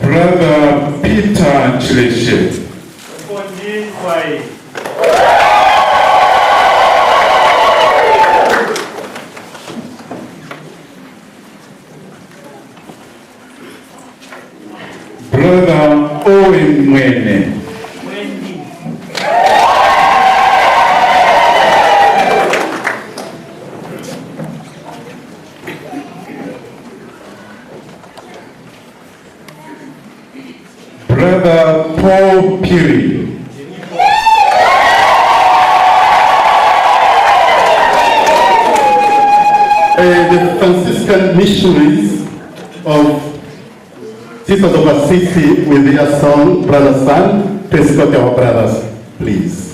Brother Peter Chileshe. Brother Owen Mwene. Brother Paul Piri. The Franciscan missionaries of Sisters of Assisi with their son, Brother San, please escort our brothers, please.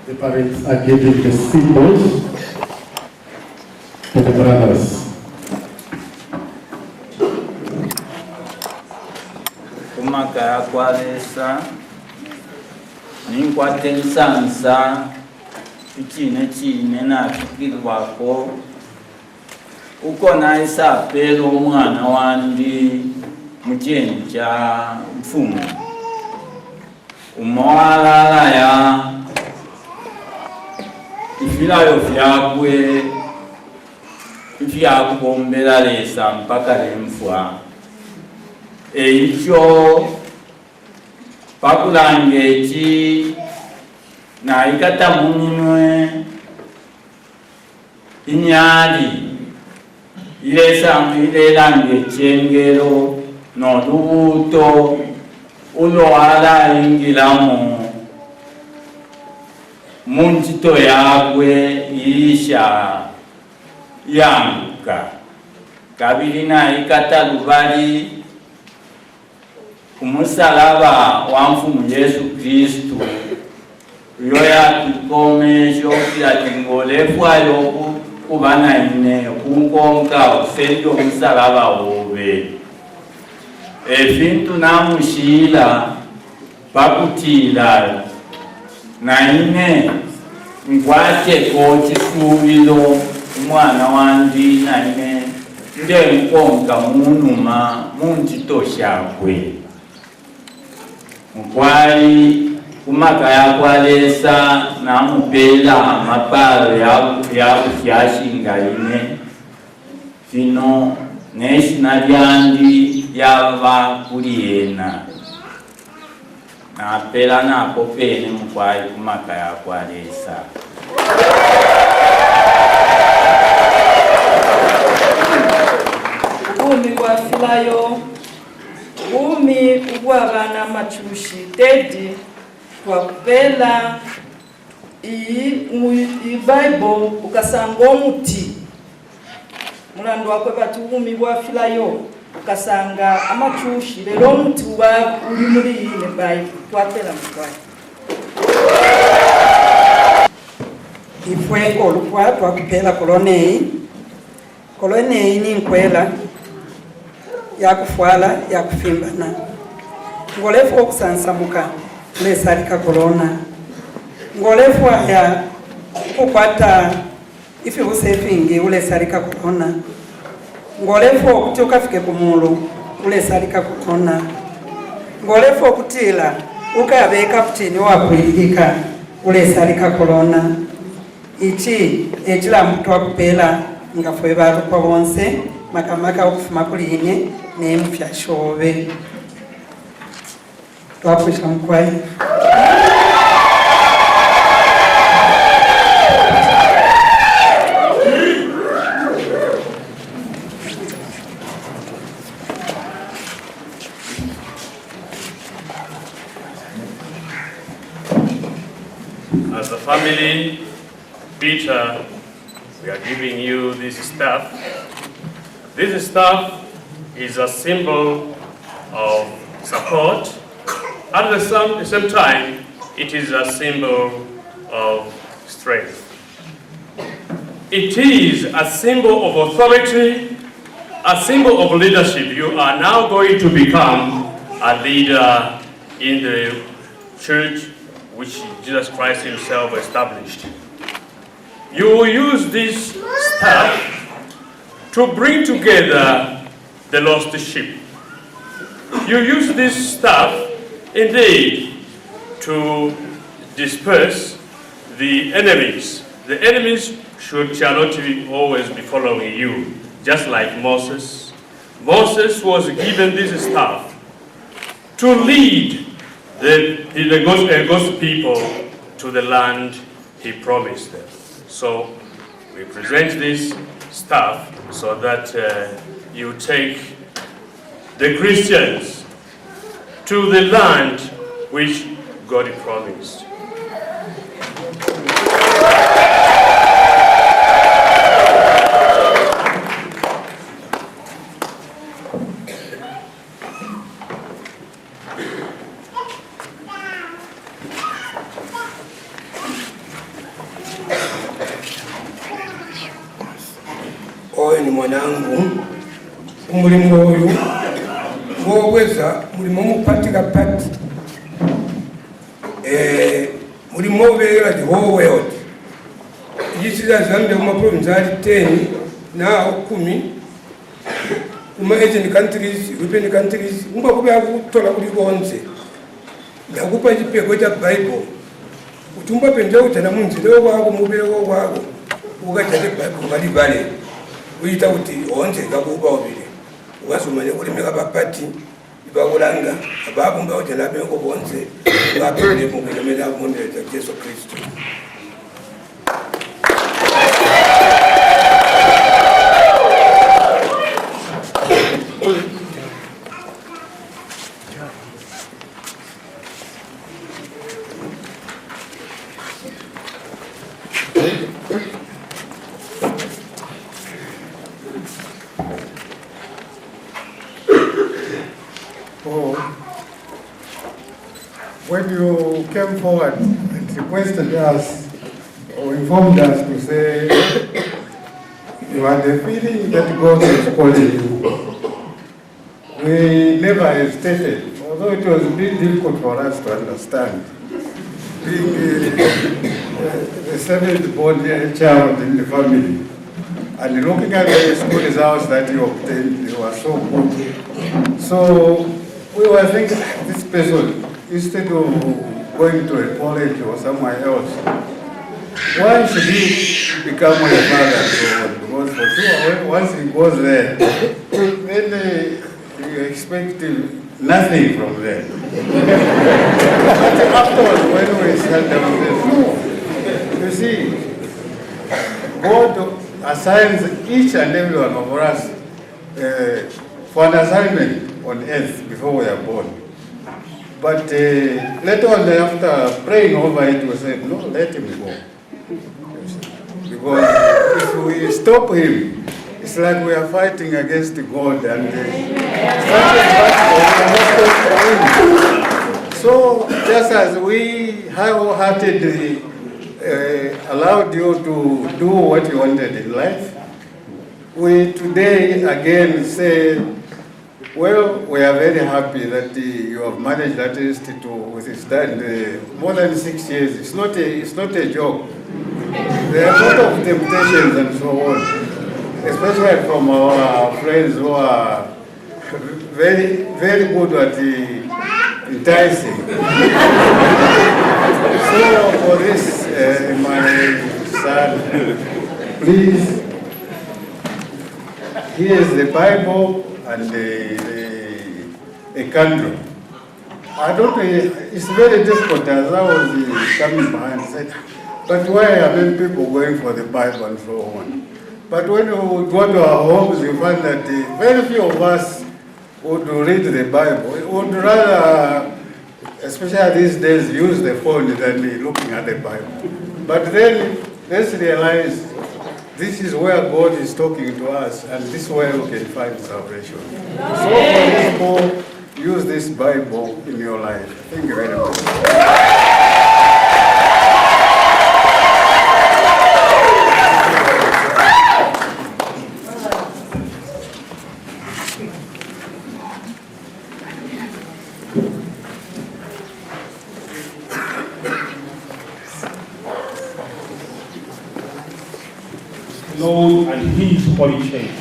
The parents are giving the symbols to the brothers. Kumakaya kwalesa ninkwatensansa chine na fikirwako uko naisa pelo umwana wandi mucheni cha mfumu umwalala ya ifilayo vyakwe vyakubombela lesa mpaka lemfwa eicho pakulangechi na ikata muminwe inyali ilelange chengero no lubuto ulo ala ingilamo munchito yakwe isha yanguka kabili na ikata lubali umusalaba wa mfumu Yesu Kristu yoya kikomesho kila tingolefwa yoku kubana ine kunkonka usendio umusalaba wobe efintu namushila pakutila na ine ngwate kochi kubilo umwana wandi na ine nde mkonka munuma munchito shakwe mkwali kumakaya kwalesa na mupela mapalo ya kufyashinga ine fino national yandi yava kuliena na pela na popene mkwali kumakaya kwalesa umi wafilayo umi ubwabana machushi tedi kwa kupela Bible ukasanga omuti mulandu wakwe bati umi wafilayo ukasanga amachushi lero omuti wa uli muri ine Bible twapela mkwali ifwenko lukwa twakupela kolonei ni nkwela yakufwala yakufimbana ngolefo okusansamuka ule sarika corona ngolefu ya kukwata ifi usefingi ule sarika corona ngolefu okuti ukafike kumulu ule sarika corona ngolefu okutila ukabe Capuchin wakwilika ule sarika corona ichi echila mtu wakupela ngafwe baru kwa bonse makamaka okufuma kulinye nemufya shobe twapusha mkwai. As a family, Peter, we are giving you this staff. This staff is a symbol of support. At the same time, it is a symbol of strength. It is a symbol of authority, a symbol of leadership. You are now going to become a leader in the church which Jesus Christ himself established. You will use this staff to bring together the lost sheep. You use this staff indeed to disperse the enemies. The enemies shall not always be following you, just like Moses. Moses was given this staff to lead God's people to the land he promised them. So we present this staff so that you take the Christians to the land which God promised. Ni mwanangu umulimu oyu ngoweza mulimo mupatika pati mulimo obera the whole world yisira Zambia kuma province ali 10 na 10 kuma Asian countries, European countries ngba kuba kutola kuli konse ndakupa chipeko cha Bible utumba penja utana munzile wako mubile wako ukachate Bible ngali vale uyita kuti onse kakuba obile ukasumanye kulimeka bapati ibakulanga ababumba utana bengo bonse ngapele kungelemela kumondela Yesu Kristo. When you came forward and requested us or informed us to say you had the feeling that God was calling you, we never hesitated, although it was a bit difficult for us to understand. Being the seventh born child in the family, and looking at the school results that you obtained, they were so good. So we were thinking, this person, instead of going to a college or somewhere else, why should he become a father? So, because for sure, once he goes there, then you expect nothing from there. But afterwards, when we sat down there, you see, God assigns each and every one of us for an assignment on earth before we are born. But later on, after praying over it, we said, no, let him go. Because if we stop him, it's like we are fighting against God and so just as we wholeheartedly allowed you to do what you wanted in life, we today again say Well, we are very happy that you have managed at least to withstand more than 6 years. It's not a joke. There are a lot of temptations and so on, especially from our friends who are very, very good at enticing. So for this, my son, please, here's the Bible and a candle. I don't know, it's very difficult. As I was coming behind, I said, but why are many people going for the Bible and so on? But when you go to our homes, you find that very few of us would read the Bible. We would rather, especially these days, use the phone than looking at the Bible. But then let's realize this is where God is talking to us, and this is where we can find salvation. So for this Paul, use this Bible in your life. Thank you very much. Lord and His holy church.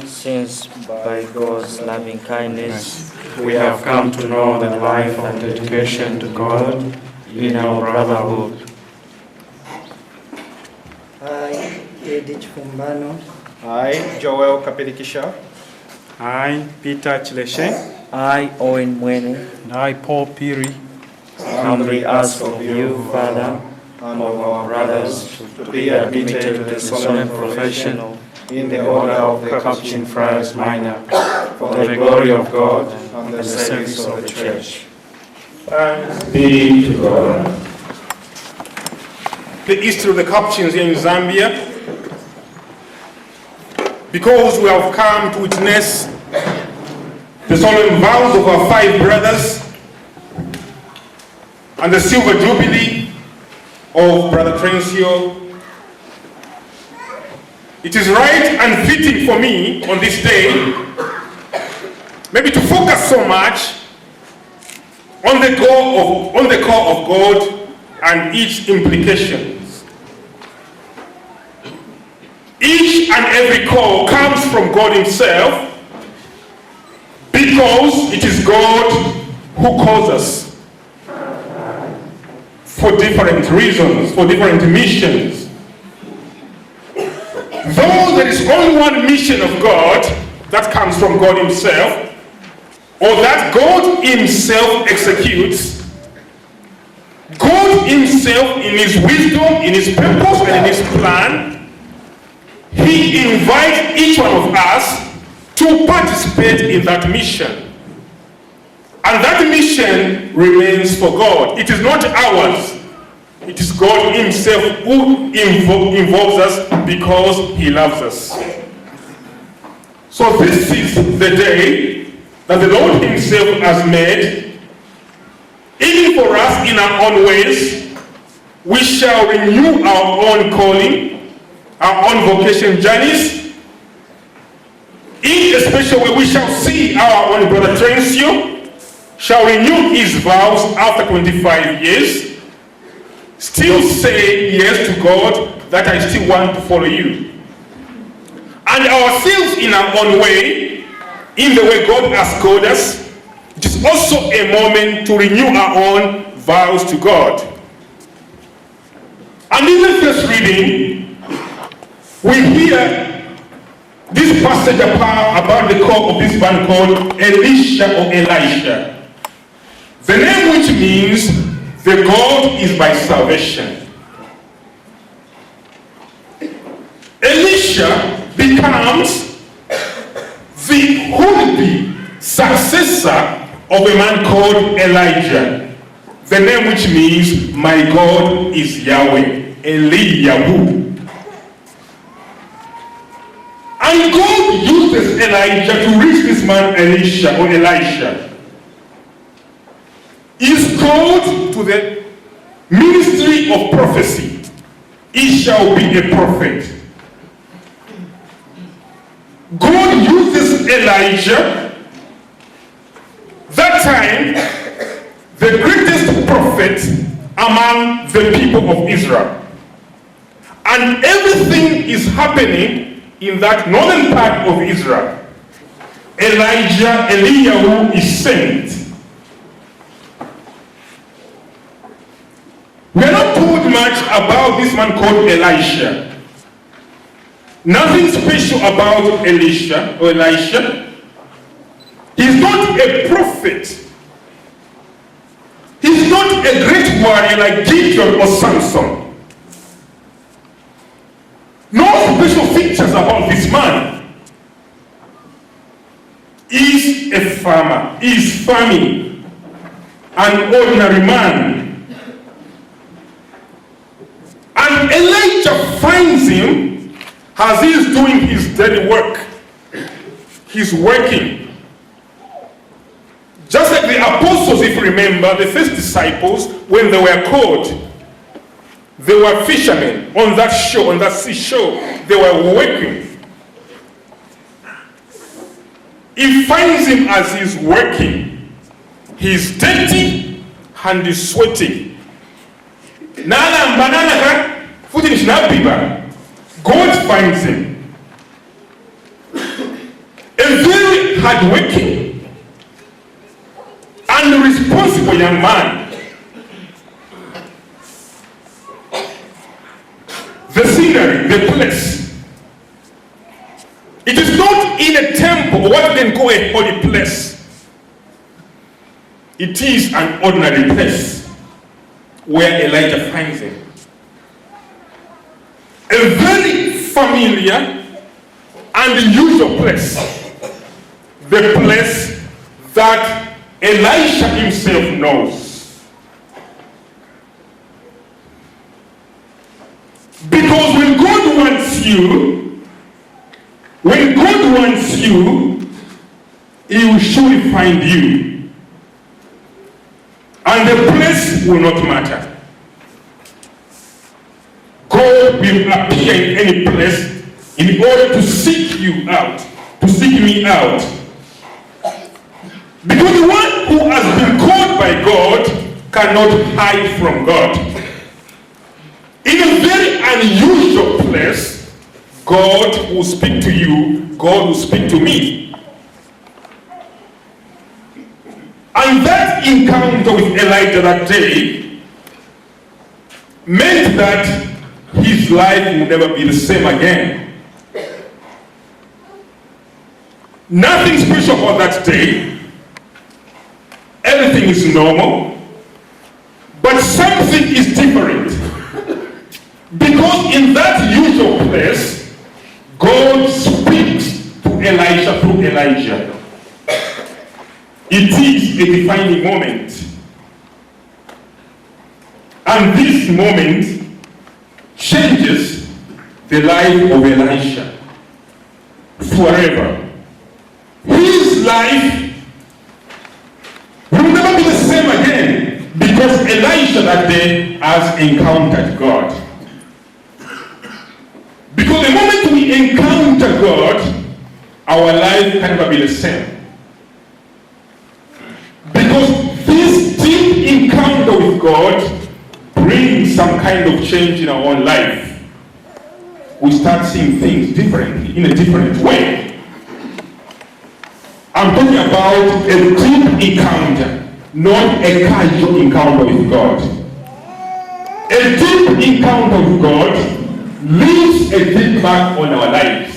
Since by God's loving kindness we have come to know the life and dedication to God in our brotherhood. I, Edith Fumbano. I, Joel Kapirikisha. I, Peter Chileshe. I, Owen Mwene. And I, Paul Piri. Humbly ask of you, Father, and of our brothers, to be admitted to the solemn profession in the order of the Capuchin Friars Minor, for the glory of God and the service of the Church. Thanks be to God. The history of the Capuchins here in Zambia, because we have come to witness the solemn vows of our 5 brothers and the silver jubilee of Brother Trencio. It is right and fitting for me on this day maybe to focus so much on the call of God and its implications. Each and every call comes from God Himself, because it is God who calls us for different reasons, for different missions. Though there is only one mission of God that comes from God Himself, or that God Himself executes, God Himself, in His wisdom, in His purpose, and in His plan, He invites each one of us to participate in that mission. And that mission remains for God. It is not ours. It is God Himself who involves us because He loves us. So this is the day that the Lord Himself has made. Even for us in our own ways, we shall renew our own calling, our own vocation journeys. In a special way, we shall see our own brother Trencio shall renew his vows after 25 years, still say yes to God, that I still want to follow you. And ourselves in our own way, in the way God has called us, it is also a moment to renew our own vows to God. And in the first reading, we hear this passage about the call of this man called Elisha or Elisha. The name which means the God is my salvation. Elisha becomes the would-be successor of a man called Elijah. The name which means my God is Yahweh, Eliyahu. And God uses Elijah to reach this man Elisha or Elisha. He is called to the ministry of prophecy. He shall be a prophet. God uses Elijah, that time the greatest prophet among the people of Israel. And everything is happening in that northern part of Israel. Eliyahu is sent. We are not told much about this man called Elisha. Nothing special about Elisha or Elisha. He's not a prophet. He's not a great warrior like Gideon or Samson. No special features about this man. He's a farmer. He's farming. An ordinary man. And Elijah finds him as he is doing his daily work. He's working. Just like the apostles, if you remember, the first disciples, when they were called, they were fishermen on that shore, on that seashore. They were working. He finds him as he's working. He's dirty and he's sweating. God finds him. A very hardworking and responsible young man. The scenery, the place. It is not in a temple, what we can call a holy place. It is an ordinary place where Elijah finds him. A very familiar and usual place. The place that Elisha himself knows. Because when God wants you, He will surely find you. And the place will not matter. God will appear in any place in order to seek you out, to seek me out. Because the one who has been called by God cannot hide from God. In a very unusual place, God will speak to you, God will speak to me. And that encounter with Elijah that day meant that his life will never be the same again. Nothing special about that day. Everything is normal. But something is different. Because in that usual place, God speaks to Elisha through Elijah. It is a defining moment. And this moment changes the life of Elisha forever. His life will never be the same again because Elisha that day has encountered God. Because the moment we encounter God, our life can never be the same. Because this deep encounter with God brings some kind of change in our own life. We start seeing things differently, in a different way. I'm talking about a deep encounter, not a casual encounter with God. A deep encounter with God leaves a deep mark on our lives.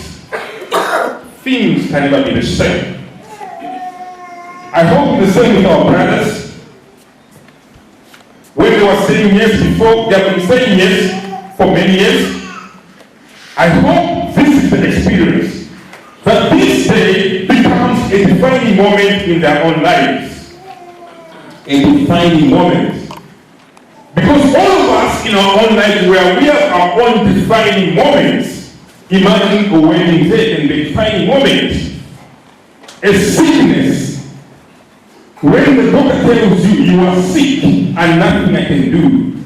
Things can never be the same. I hope the same with our brothers. When they were saying yes before, they have been saying yes for many years. I hope this is the experience. That this day becomes a defining moment in their own lives. A defining moment. Because all of us in our own life, where we have our own defining moments, imagine a wedding day and the defining moment. A sickness. When the doctor tells you you are sick and nothing I can do,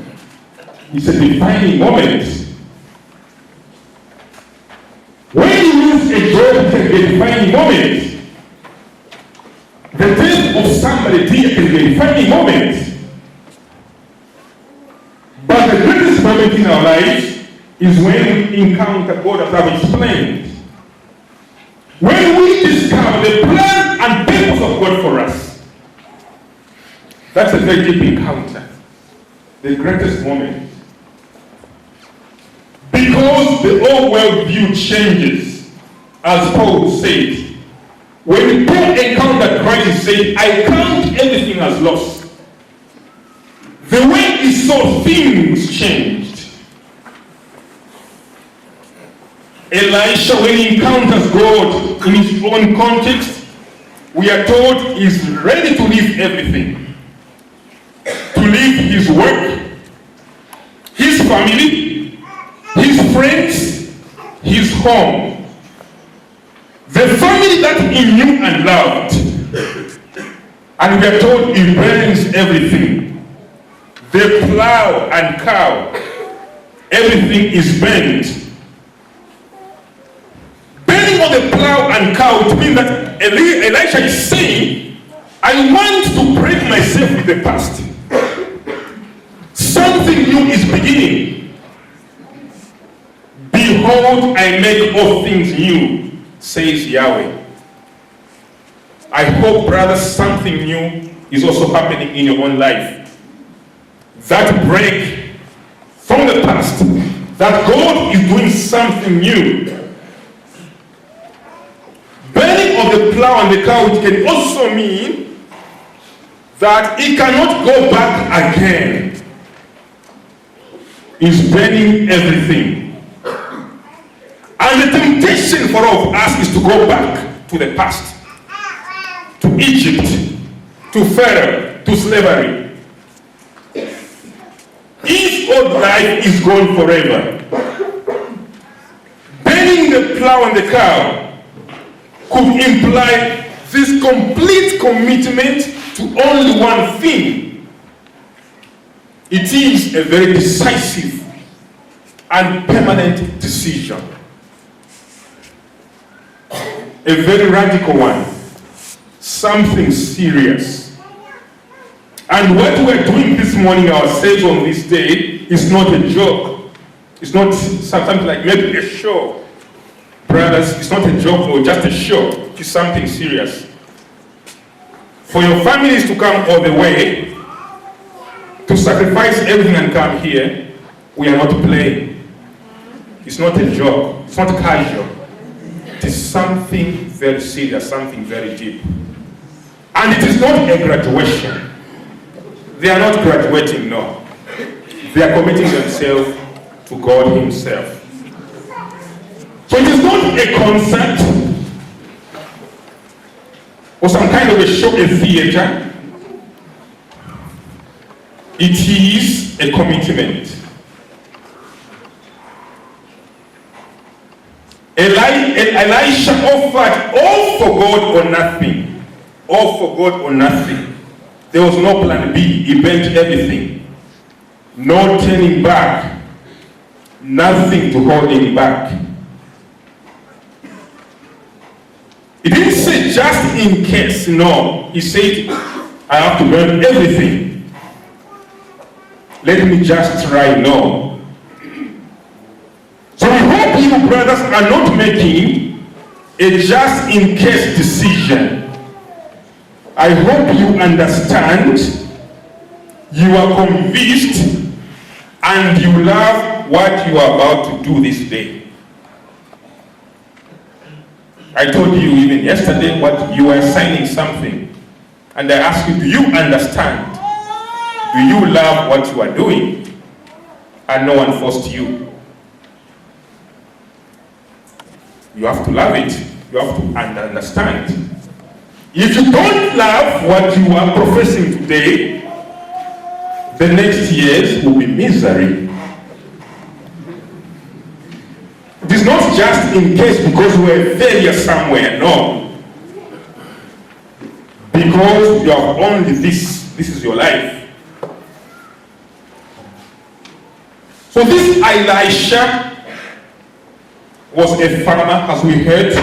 it's a defining moment. When you lose a job, it's a can be a defining moment. The death of somebody dear can be a defining moment. But the greatest moment in our lives is when we encounter God as I've explained. When we discover the plan and purpose of God for us. That's a very deep encounter. The greatest moment. Because the whole world view changes, as Paul said. When Paul encountered Christ, he said, I count everything as loss. The way he saw things changed. Elisha, when he encounters God in his own context, we are told he's ready to leave everything. To leave his work, his family, his friends, his home. The family that he knew and loved. And we are told he burns everything. The plow and cow, everything is burnt. Burning of the plow and cow, it means that Elisha is saying, I want to break myself with the past. Something new is beginning. Behold, I make all things new, says Yahweh. I hope, brothers, something new is also happening in your own life. That break from the past, that God is doing something new. Burning of the plow and the cow, it can also mean that it cannot go back again. Is burning everything. And the temptation for all of us is to go back to the past, to Egypt, to Pharaoh, to slavery. His old life is gone forever. Burning the plow and the cow could imply this complete commitment to only one thing. It is a very decisive and permanent decision. A very radical one. Something serious. And what we're doing this morning ourselves on this day is not a joke. It's not something like maybe a show. Brothers, it's not a joke or just a show. It's something serious. For your families to come all the way, to sacrifice everything and come here, we are not playing. It's not a joke. It's not casual. It is something very serious, something very deep. And it is not a graduation. They are not graduating, no. They are committing themselves to God Himself. So it is not a concert or some kind of a show, a theater. It is a commitment. Elisha offered all for God or nothing. All for God or nothing. There was no plan B. He burnt everything. No turning back. Nothing to hold him back. He didn't say just in case. No. He said, I have to burn everything. Let me just try. No. So I hope you brothers are not making a just in case decision. I hope you understand, you are convinced, and you love what you are about to do this day. I told you even yesterday what you were signing something, and I asked you, do you understand? Do you love what you are doing? And no one forced you. You have to love it. You have to understand. If you don't love what you are professing today, the next years will be misery. It is not just in case because we are a failure somewhere, no. Because you have only this is your life. So this Elisha was a farmer, as we heard.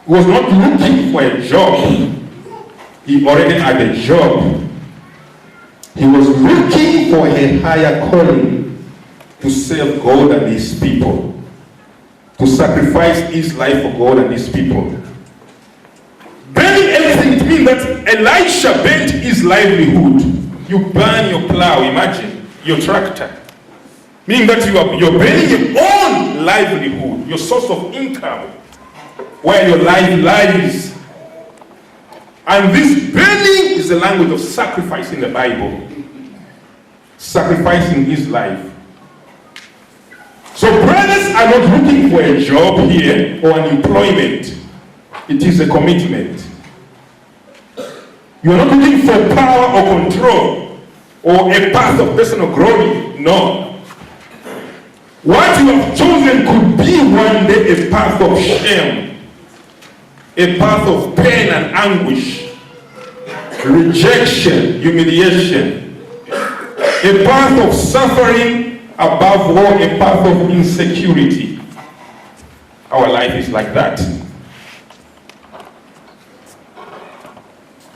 was not looking for a job. He already had a job. He was looking for a higher calling to serve God and his people, to sacrifice his life for God and his people. Burning everything, it means that Elisha burnt his livelihood. You burn your plow, imagine, your tractor. Meaning that you're burning your own livelihood, your source of income, where your life lies. And this burning is the language of sacrifice in the Bible. Sacrificing his life. So brothers are not looking for a job here or an employment. It is a commitment. You are not looking for power or control or a path of personal glory. No. What you have chosen could be one day a path of shame, a path of pain and anguish, rejection, humiliation, a path of suffering, above all, a path of insecurity. Our life is like that.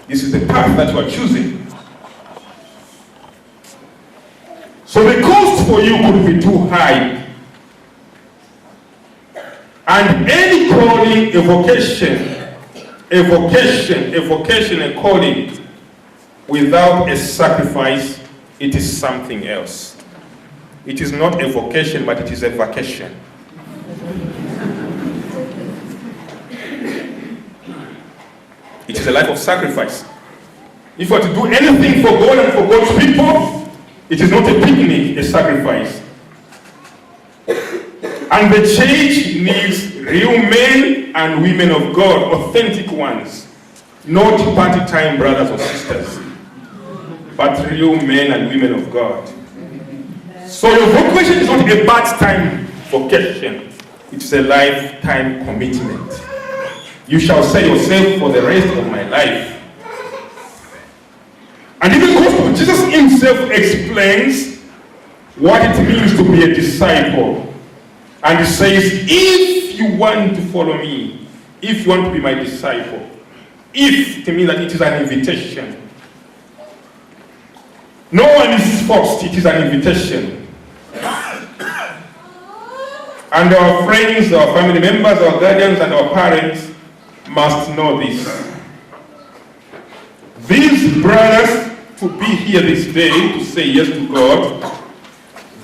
This is the path that you are choosing. So the cost for you could be too high. And any calling, a vocation, a calling, without a sacrifice, it is something else. It is not a vocation, but it is a vacation. It is a life of sacrifice. If you are to do anything for God and for God's people, it is not a picnic, a sacrifice. And the church needs real men and women of God, authentic ones, not party-time brothers or sisters, but real men and women of God. So your vocation is not a part-time vocation, it's a lifetime commitment. You shall say yourself for the rest of my life. And even the gospel, Jesus himself explains what it means to be a disciple. And he says, if you want to follow me, if you want to be my disciple, if, to me, that it is an invitation. No one is forced, it is an invitation. And our friends, our family members, our guardians, and our parents must know this. These brothers, to be here this day, to say yes to God,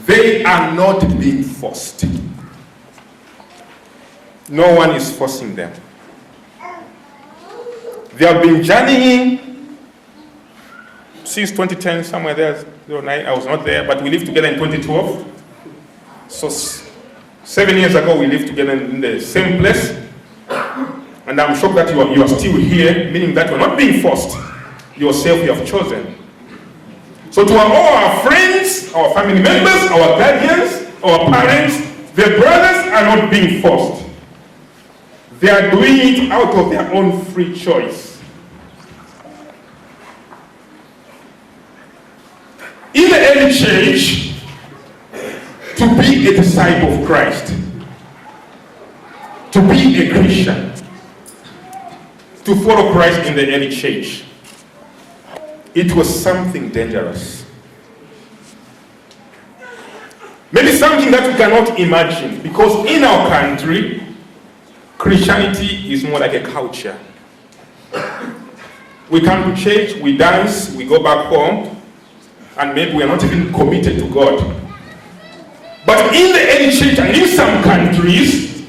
they are not being forced. No one is forcing them. They have been journeying since 2010, somewhere there, 09, I was not there, but we lived together in 2012. So 7 years ago, we lived together in the same place. And I'm shocked that you are still here, meaning that you're not being forced. Yourself, you have chosen. So to all our friends, our family members, our guardians, our parents, the brothers are not being forced. They are doing it out of their own free choice. In the early church, to be a disciple of Christ, to be a Christian, to follow Christ in the early church, it was something dangerous. Maybe something that we cannot imagine, because in our country, Christianity is more like a culture. We come to church, we dance, we go back home, and maybe we are not even committed to God. But in the early church and in some countries,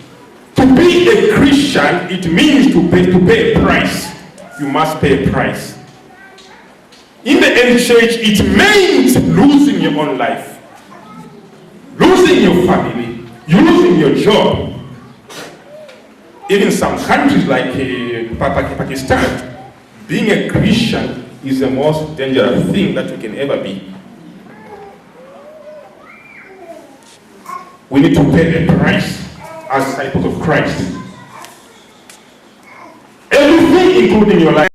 to be a Christian, it means to pay a price. You must pay a price. In the early church, it means losing your own life, losing your family, losing your job. Even some countries like Pakistan, being a Christian is the most dangerous thing that you can ever be. We need to pay a price as disciples of Christ. Everything, including your life.